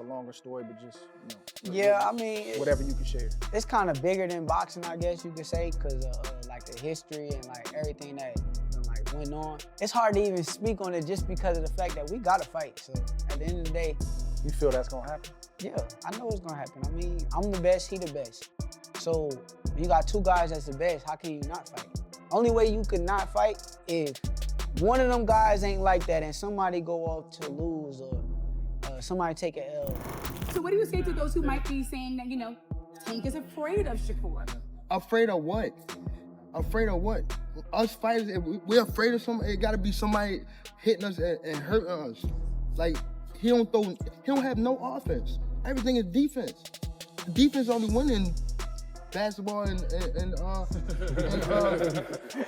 longer story, but just, Yeah, I mean, whatever you can share. It's kind of bigger than boxing, I guess you could say, because like the history and like everything that like went on. It's hard to even speak on it just because of the fact that we gotta fight. So at the end of the day, you feel that's gonna happen? Yeah, I know it's gonna happen. I mean, I'm the best, he the best. So you got two guys that's the best. How can you not fight? Only way you could not fight if one of them guys ain't like that and somebody go off to lose or somebody take a L. So what do you say to those who might be saying that, Tank is afraid of Shakur? Afraid of what? Afraid of what? Us fighters, if we're afraid of somebody, it gotta be somebody hitting us and hurting us. Like, he don't have no offense. Everything is defense. Defense only win in basketball and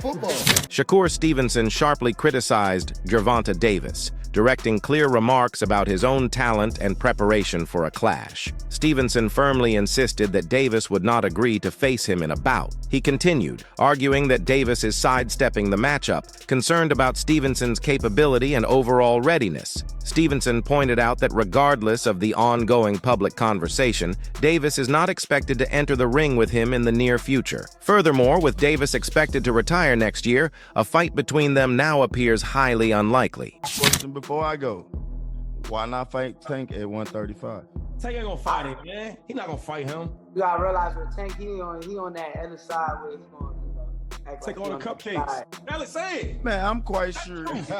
football. Shakur Stevenson sharply criticized Gervonta Davis, directing clear remarks about his own talent and preparation for a clash. Stevenson firmly insisted that Davis would not agree to face him in a bout. He continued, arguing that Davis is sidestepping the matchup, concerned about Stevenson's capability and overall readiness. Stevenson pointed out that regardless of the ongoing public conversation, Davis is not expected to enter the ring with him in the near future. Furthermore, with Davis expected to retire next year, a fight between them now appears highly unlikely. Question before I go, why not fight Tank at 135? Tank ain't gonna fight him, man. He not gonna fight him. You gotta realize with Tank, he on that other side where he gonna act Take like on the cupcakes. Alex, say it. Man, I'm quite sure. Look, So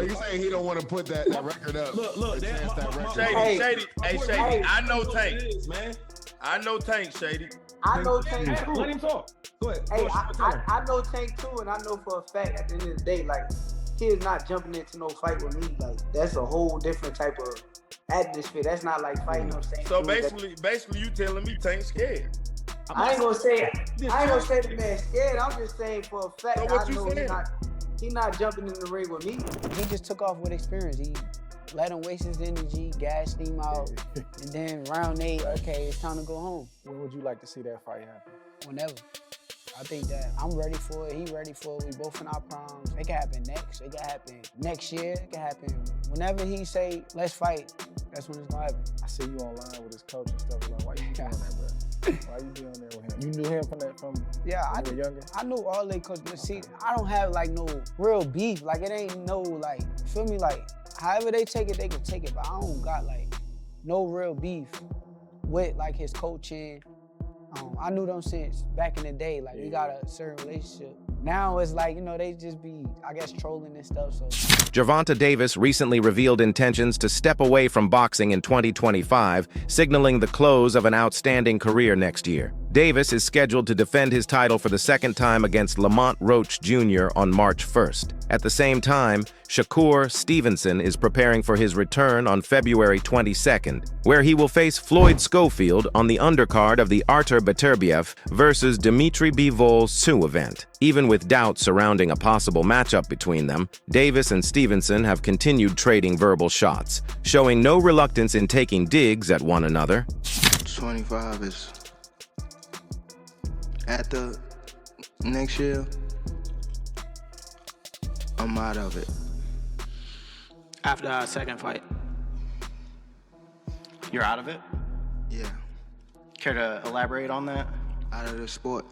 you saying he don't want to put that record up? Look, Shady. I know Tank. Man. I know Tank, Shady. I know Tank too. Let him talk. Go ahead. Hey, I know Tank too, and I know for a fact at the end of the day, like, he is not jumping into no fight with me. Like, that's a whole different type of atmosphere. That's not like fighting on same. So basically, you telling me Tank's scared? I ain't gonna say the man scared. I'm just saying for a fact. So what you I know saying? he not jumping in the ring with me. He just took off with experience. He let him waste his energy, gassed him out, and then round 8, okay, it's time to go home. When would you like to see that fight happen? Whenever. I think that I'm ready for it, he ready for it, we both in our primes. It can happen next, it can happen next year, it can happen whenever he say, let's fight, that's when it's gonna happen. I see you online with his coach and stuff. Like, why you doing that, bro? Why you be on there with him? You knew him from when you were younger? I knew all they coaches, but see, I don't have like no real beef. Like, it ain't no like, feel me, like, however they take it, they can take it, but I don't got like no real beef with like his coaching. I knew them since back in the day, like we got a certain relationship. Now it's like, they just be, I guess, trolling and stuff, so. Gervonta Davis recently revealed intentions to step away from boxing in 2025, signaling the close of an outstanding career next year. Davis is scheduled to defend his title for the second time against Lamont Roach Jr. on March 1st. At the same time, Shakur Stevenson is preparing for his return on February 22nd, where he will face Floyd Schofield on the undercard of the Artur Beterbiev versus Dmitry Bivol Su event. Even with doubts surrounding a possible matchup between them, Davis and Stevenson have continued trading verbal shots, showing no reluctance in taking digs at one another. 25 is at the next year. I'm out of it. After our second fight, you're out of it? Yeah. Care to elaborate on that? Out of the sport.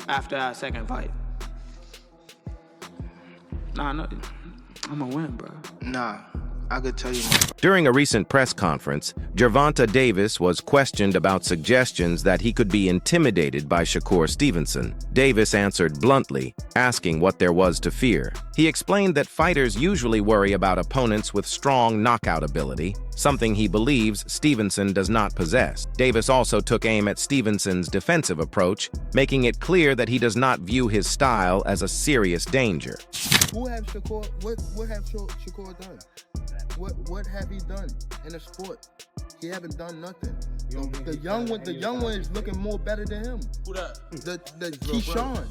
After our second fight. Nah, no, I'm gonna win, bro. Nah, I could tell you During a recent press conference, Gervonta Davis was questioned about suggestions that he could be intimidated by Shakur Stevenson. Davis answered bluntly, asking what there was to fear. He explained that fighters usually worry about opponents with strong knockout ability, something he believes Stevenson does not possess. Davis also took aim at Stevenson's defensive approach, making it clear that he does not view his style as a serious danger. What have Shakur done? What have he done in the sport? He haven't done nothing. The young one is looking more better than him. Who that? The Keyshawn.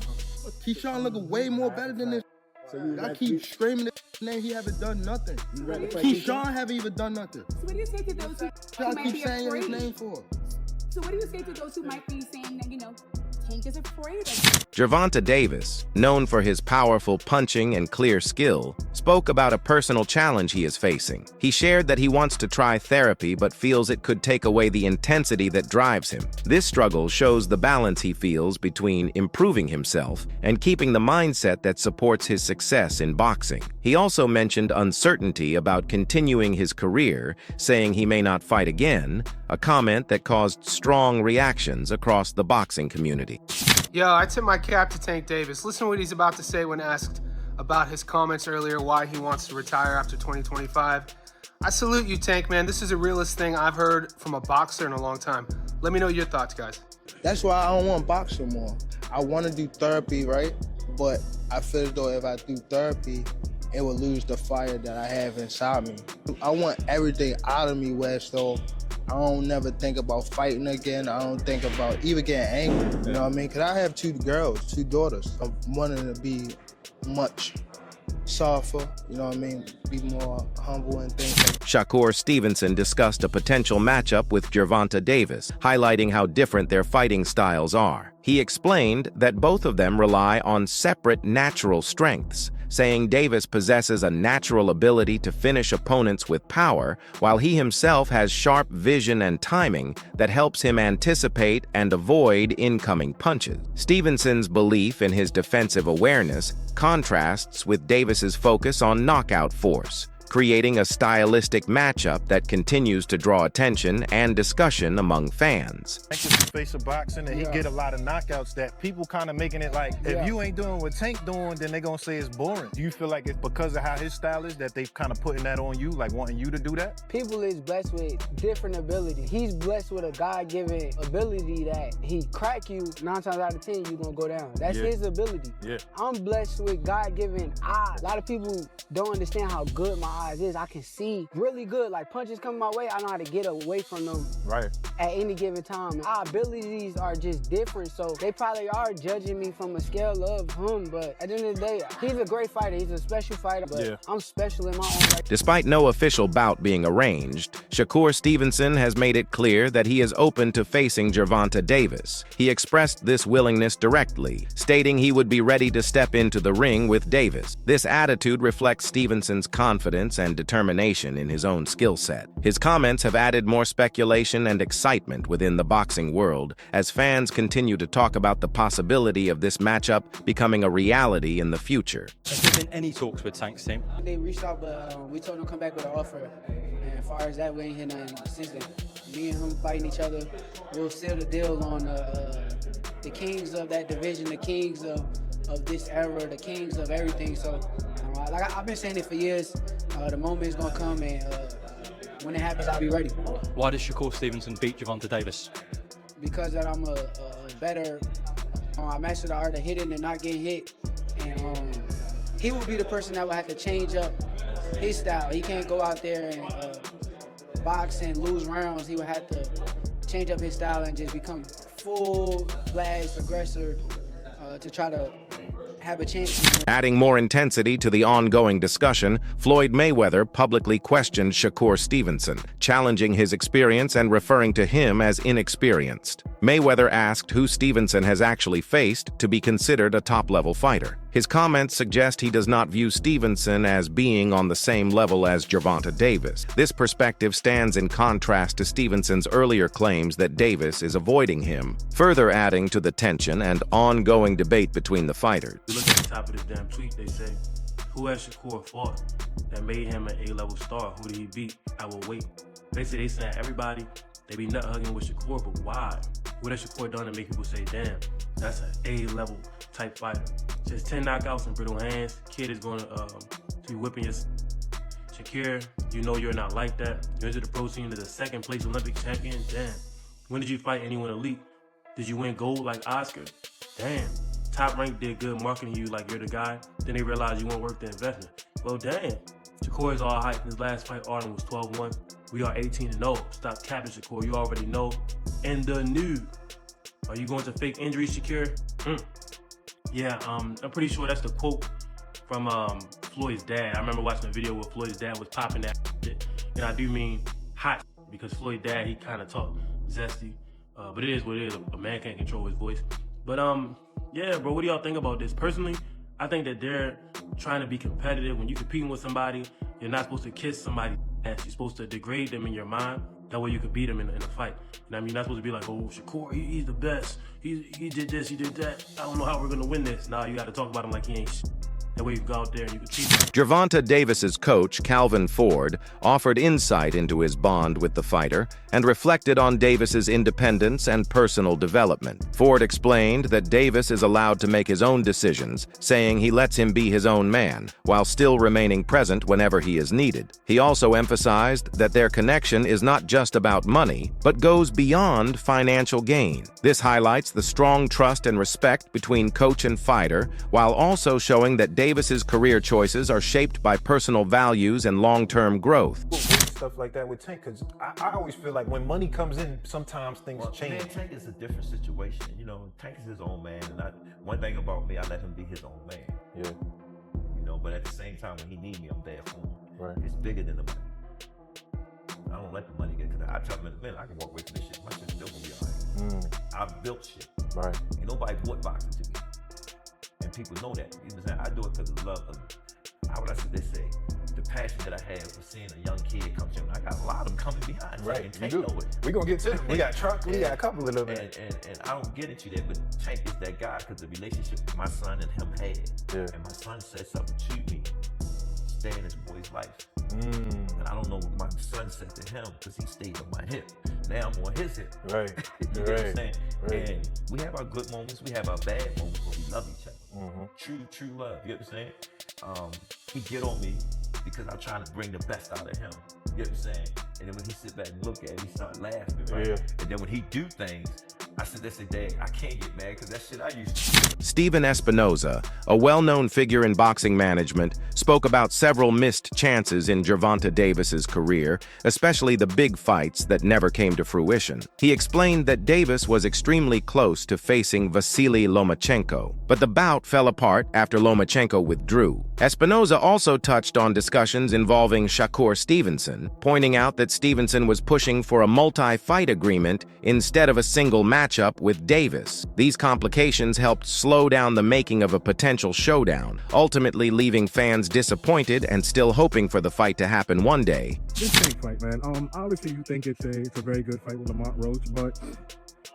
Keyshawn looking way more better than this. So I keep screaming his name, he haven't done nothing. Keyshawn haven't even done nothing. So what do you say to those who I might keep be saying his afraid? name for. So what do you say to those who might be saying that, Tank is afraid of. Gervonta Davis, known for his powerful punching and clear skill, spoke about a personal challenge he is facing. He shared that he wants to try therapy but feels it could take away the intensity that drives him. This struggle shows the balance he feels between improving himself and keeping the mindset that supports his success in boxing. He also mentioned uncertainty about continuing his career, saying he may not fight again, a comment that caused strong reactions across the boxing community. Yo, I tip my cap to Tank Davis. Listen to what he's about to say when asked about his comments earlier, why he wants to retire after 2025. I salute you, Tank, man. This is the realest thing I've heard from a boxer in a long time. Let me know your thoughts, guys. That's why I don't want to box no more. I want to do therapy, right? But I feel as though if I do therapy, it will lose the fire that I have inside me. I want everything out of me, Wes, so I don't never think about fighting again. I don't think about even getting angry, you know what I mean? Because I have 2 girls, 2 daughters. I'm wanting to be much softer, you know what I mean? Be more humble and things like that. Shakur Stevenson discussed a potential matchup with Gervonta Davis, highlighting how different their fighting styles are. He explained that both of them rely on separate natural strengths, saying Davis possesses a natural ability to finish opponents with power, while he himself has sharp vision and timing that helps him anticipate and avoid incoming punches. Stevenson's belief in his defensive awareness contrasts with Davis's focus on knockout force, creating a stylistic matchup that continues to draw attention and discussion among fans. Tank is the face of boxing, and he get a lot of knockouts that people kind of making it like, if you ain't doing what Tank doing, then they gonna say it's boring. Do you feel like it's because of how his style is that they've kind of putting that on you, like wanting you to do that? People is blessed with different abilities. He's blessed with a God-given ability that he crack you 9 times out of 10, you gonna go down. That's his ability. I'm blessed with God-given eyes. A lot of people don't understand how good my eyes is. I can see really good. Like punches come my way, I know how to get away from them at any given time. Our abilities are just different, so they probably are judging me from a scale of him, but at the end of the day, he's a great fighter. He's a special fighter, but I'm special in my own right. Despite no official bout being arranged, Shakur Stevenson has made it clear that he is open to facing Gervonta Davis. He expressed this willingness directly, stating he would be ready to step into the ring with Davis. This attitude reflects Stevenson's confidence and determination in his own skill set. His comments have added more speculation and excitement within the boxing world as fans continue to talk about the possibility of this matchup becoming a reality in the future. Has there been any talks with Tank's team? They reached out, but we told them to come back with an offer. And as far as that, we ain't hear nothing since then. Me and him fighting each other, we'll seal the deal on the kings of that division, the kings of this era, the kings of everything. So, like I've been saying it for years. The moment is gonna come, and when it happens, I'll be ready. Why does Shakur Stevenson beat Gervonta Davis? Because that I'm a better, I master the art of hitting and not getting hit, and he will be the person that will have to change up his style. He can't go out there and box and lose rounds. He will have to change up his style and just become full blast aggressor to try to have a chance. Adding more intensity to the ongoing discussion, Floyd Mayweather publicly questioned Shakur Stevenson, challenging his experience and referring to him as inexperienced. Mayweather asked who Stevenson has actually faced to be considered a top-level fighter. His comments suggest he does not view Stevenson as being on the same level as Gervonta Davis. This perspective stands in contrast to Stevenson's earlier claims that Davis is avoiding him, further adding to the tension and ongoing debate between the fighters. You look at the top of this damn tweet, they say, who has Shakur fought that made him an A-level star? Who did he beat? I will wait. Basically, they saying everybody, they be nut hugging with Shakur, but why? What has Shakur done to make people say, damn, that's an A-level type fighter? Just 10 knockouts and brittle hands. Kid is going to be whipping your... Shakur, you know you're not like that. You entered the pro team as a second place Olympic champion. Damn. When did you fight anyone elite? Did you win gold like Oscar? Damn. Top Rank did good marketing you like you're the guy. Then they realized you weren't worth the investment. Well, damn. Shakur is all hype. His last fight, Arden, was 12-1. We are 18-0. Stop capping, Shakur. You already know. And the new. Are you going to fake injury, Shakur? Yeah, I'm pretty sure that's the quote from Floyd's dad. I remember watching a video where Floyd's dad was popping that shit. And I do mean hot, because Floyd's dad, he kind of talked zesty. But it is what it is. A man can't control his voice. But yeah, bro, what do y'all think about this? Personally, I think that they're trying to be competitive. When you're competing with somebody, you're not supposed to kiss somebody's ass. You're supposed to degrade them in your mind. That way you can beat them in a fight. You know what I mean? You're not supposed to be like, oh, Shakur, he's the best. He did this, he did that. I don't know how we're gonna win this. Nah, you gotta talk about him like he ain't shit. That way you go out there and you can teach him. Gervonta Davis's coach, Calvin Ford, offered insight into his bond with the fighter and reflected on Davis's independence and personal development. Ford explained that Davis is allowed to make his own decisions, saying he lets him be his own man, while still remaining present whenever he is needed. He also emphasized that their connection is not just about money, but goes beyond financial gain. This highlights the strong trust and respect between coach and fighter, while also showing that Davis's career choices are shaped by personal values and long-term growth. Stuff like that with Tank, because I always feel like when money comes in, sometimes things change. Man, Tank is a different situation. You know, Tank is his own man, and one thing about me, I let him be his own man. Yeah. You know, but at the same time, when he needs me, I'm there for him. Right. It's bigger than the money. I don't let the money get, because I tell him in a minute, I can walk away from this shit. My shit's still gonna be all right. I've built shit. Right. Ain't nobody bought boxing to me. And people know that. You know what I'm saying? I do it because of love. How would I say this? Say the passion that I have for seeing a young kid come to me. I got a lot of them coming behind. Right. And Tank know it. We gonna get to them. We got truck. We got a couple of them. And I don't get into that, but Tank is that guy because the relationship my son and him had. Yeah. And my son said something to me, stay in his boy's life. And I don't know what my son said to him because he stayed on my hip. Now I'm on his hip. Right. You know what I'm saying? Right. And we have our good moments, we have our bad moments, but we love each other. True love. You know what I'm saying? He get on me because I'm trying to bring the best out of him. You know what I'm saying? And then when he sit back and look at it, he start laughing, right? Yeah. And then when he do things, I sit there and say, dang, I can't get mad because that shit I used to. Steven Espinoza, a well-known figure in boxing management, spoke about several missed chances in Gervonta Davis's career, especially the big fights that never came to fruition. He explained that Davis was extremely close to facing Vasily Lomachenko, but the bout fell apart after Lomachenko withdrew. Espinoza also touched on discussions involving Shakur Stevenson, pointing out that Stevenson was pushing for a multi-fight agreement instead of a single matchup with Davis. These complications helped slow down the making of a potential showdown, ultimately leaving fans disappointed and still hoping for the fight to happen one day. This Tank fight, man. Obviously you think it's a very good fight with Lamont Roach, but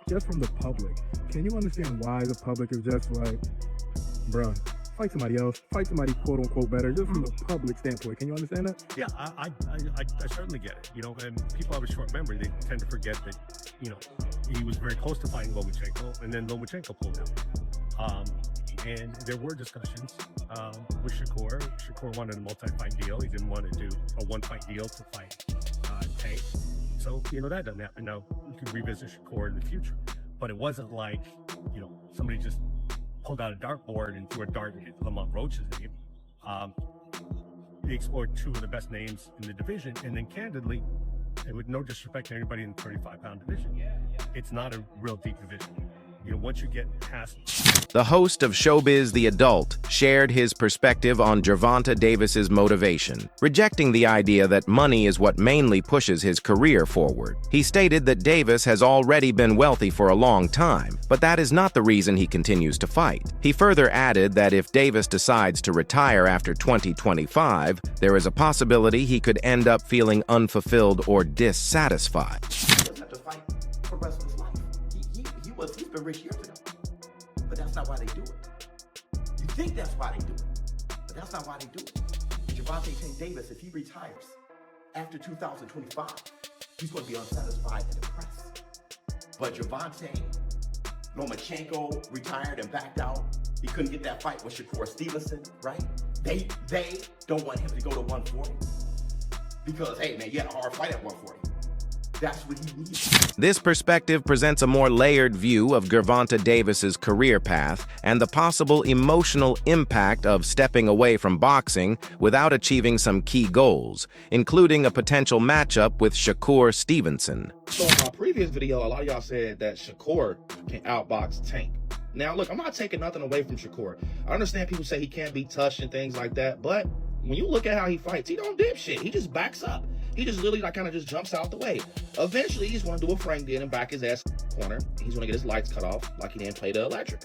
just from the public, can you understand why the public is just like, bruh, fight somebody else, fight somebody quote unquote better, just from the public standpoint? Can you understand that? Yeah, I certainly get it. You know, and people have a short memory. They tend to forget that, you know, he was very close to fighting Lomachenko, and then Lomachenko pulled out. And there were discussions with Shakur. Shakur wanted a multi-fight deal. He didn't want to do a one-fight deal to fight Tank. So, you know, that doesn't happen. Now, you can revisit Shakur in the future. But it wasn't like, you know, somebody just pulled out a dartboard and threw a dart and hit Lamont Roach's name. They explored two of the best names in the division, and then candidly, and with no disrespect to anybody in the 35-pound division, it's not a real deep division. You know, once you get past... The host of Showbiz The Adult shared his perspective on Gervonta Davis's motivation, rejecting the idea that money is what mainly pushes his career forward. He stated that Davis has already been wealthy for a long time, but that is not the reason he continues to fight. He further added that if Davis decides to retire after 2025, there is a possibility he could end up feeling unfulfilled or dissatisfied. He doesn't have to fight for the rest of his life. He's been rich years ago. But that's not why they do it. You think that's why they do it, but that's not why they do it. Gervonta Tank Davis, if he retires after 2025, he's going to be unsatisfied and depressed. But Gervonta Lomachenko retired and backed out. He couldn't get that fight with Shakur Stevenson, right? They don't want him to go to 140 because, hey man, you had a hard fight at 140. That's what he needs. This perspective presents a more layered view of Gervonta Davis's career path and the possible emotional impact of stepping away from boxing without achieving some key goals, including a potential matchup with Shakur Stevenson. So in my previous video, a lot of y'all said that Shakur can outbox Tank. Now look, I'm not taking nothing away from Shakur. I understand people say he can't be touched and things like that, but when you look at how he fights, he don't dip shit. He just backs up. He just literally kind of just jumps out the way. Eventually, he's going to do a Frank did and back his ass. corner. He's gonna get his lights cut off like he didn't play the electric.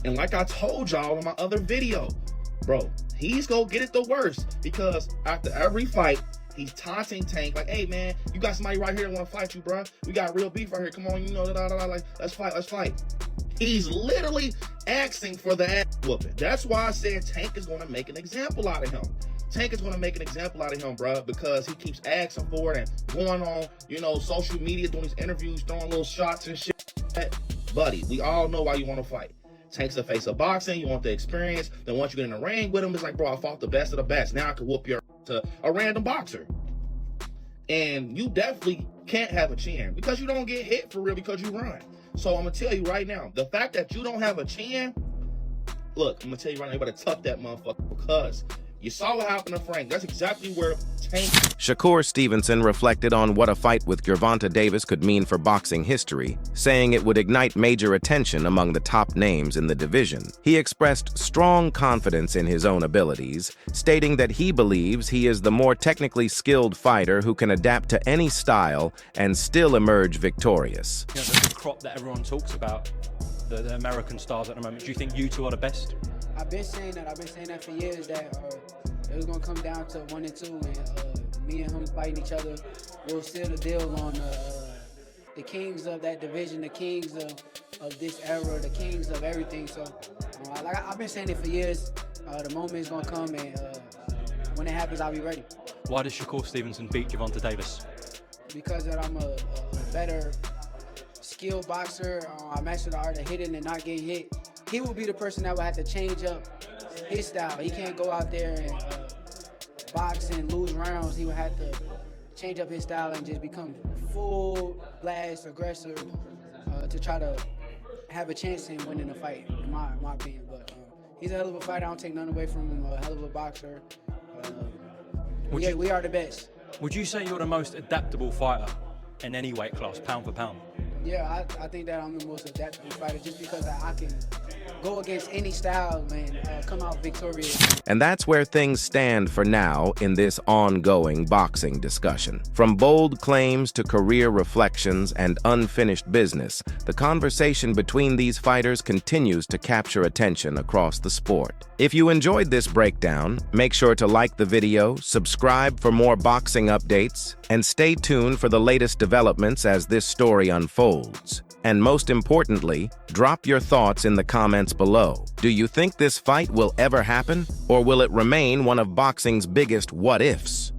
And like I told y'all in my other video, bro, he's gonna get it the worst because after every fight, he's taunting Tank like, hey man, you got somebody right here that wanna fight you, bro. We got real beef right here. Come on, you know, like, let's fight. He's literally asking for the ass whooping. That's why I said Tank is gonna make an example out of him. Tank is gonna make an example out of him, bro, because he keeps asking for it and going on, you know, social media, doing these interviews, throwing little shots and shit. Buddy, we all know why you wanna fight. Tank's the face of boxing. You want the experience. Then once you get in the ring with him, it's like, bro, I fought the best of the best. Now I can whoop your to a random boxer. And you definitely can't have a chin because you don't get hit for real because you run. So I'm going to tell you right now, the fact that you don't have a chin, look, I'm going to tell you right now, you better tough that motherfucker because you saw what happened to Frank. That's exactly where Tank... Shakur Stevenson reflected on what a fight with Gervonta Davis could mean for boxing history, saying it would ignite major attention among the top names in the division. He expressed strong confidence in his own abilities, stating that he believes he is the more technically skilled fighter who can adapt to any style and still emerge victorious. You know, the crop that everyone talks about, the American stars at the moment, do you think you two are the best? I've been saying that for years, that it was gonna come down to 1 and 2, and me and him fighting each other. We'll seal the deal on the kings of that division, the kings of this era, the kings of everything. So, like I've been saying it for years. The moment is gonna come, and when it happens, I'll be ready. Why does Shakur Stevenson beat Gervonta Davis? Because that I'm a better skilled boxer. I master the art of hitting and not getting hit. He will be the person that will have to change up his style. He can't go out there and box and lose rounds. He would have to change up his style and just become full blast aggressor to try to have a chance in winning a fight, in my opinion. But he's a hell of a fighter. I don't take none away from him. A hell of a boxer. We are the best. Would you say you're the most adaptable fighter in any weight class, pound for pound? Yeah, I think that I'm the most adaptable fighter just because I can go against any style and come out victorious. And that's where things stand for now in this ongoing boxing discussion. From bold claims to career reflections and unfinished business, the conversation between these fighters continues to capture attention across the sport. If you enjoyed this breakdown, make sure to like the video, subscribe for more boxing updates, and stay tuned for the latest developments as this story unfolds. And most importantly, drop your thoughts in the comments below. Do you think this fight will ever happen, or will it remain one of boxing's biggest what-ifs?